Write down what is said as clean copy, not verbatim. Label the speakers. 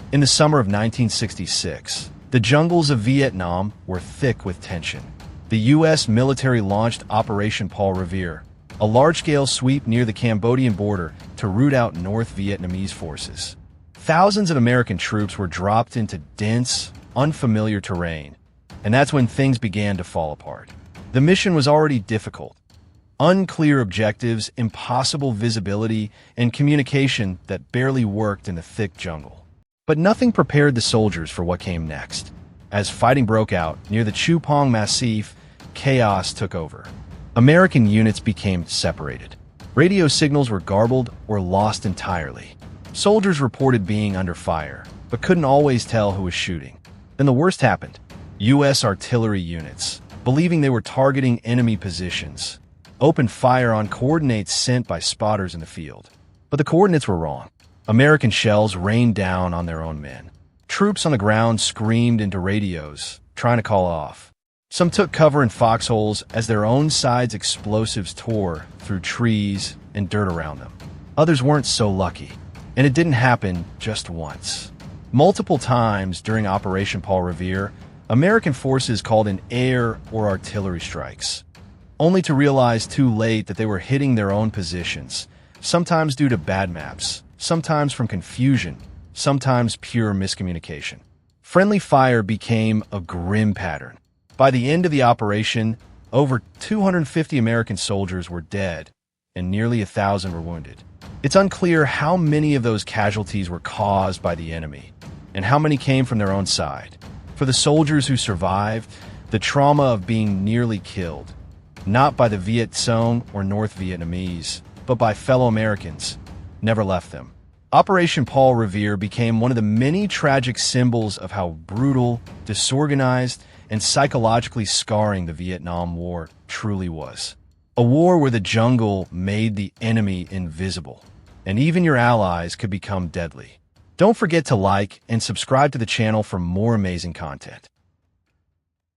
Speaker 1: In the summer of 1966, the jungles of Vietnam were thick with tension. The U.S. military launched Operation Paul Revere, a large-scale sweep near the Cambodian border to root out North Vietnamese forces. Thousands of American troops were dropped into dense, unfamiliar terrain, and that's when things began to fall apart. The mission was already difficult. Unclear objectives, impossible visibility, and communication that barely worked in the thick jungle. But nothing prepared the soldiers for what came next. As fighting broke out near the Chu Pong Massif, chaos took over. American units became separated. Radio signals were garbled or lost entirely. Soldiers reported being under fire, but couldn't always tell who was shooting. Then the worst happened. U.S. artillery units, believing they were targeting enemy positions, opened fire on coordinates sent by spotters in the field. But the coordinates were wrong. American shells rained down on their own men. Troops on the ground screamed into radios, trying to call off. Some took cover in foxholes as their own side's explosives tore through trees and dirt around them. Others weren't so lucky, and it didn't happen just once. Multiple times during Operation Paul Revere, American forces called in air or artillery strikes, only to realize too late that they were hitting their own positions, sometimes due to bad maps, sometimes from confusion, sometimes pure miscommunication. Friendly fire became a grim pattern. By the end of the operation, over 250 American soldiers were dead, and nearly 1,000 were wounded. It's unclear how many of those casualties were caused by the enemy, and how many came from their own side. For the soldiers who survived, the trauma of being nearly killed, not by the Viet Cong or North Vietnamese, but by fellow Americans, never left them. Operation Paul Revere became one of the many tragic symbols of how brutal, disorganized, and psychologically scarring the Vietnam War truly was. A war where the jungle made the enemy invisible, and even your allies could become deadly. Don't forget to like and subscribe to the channel for more amazing content.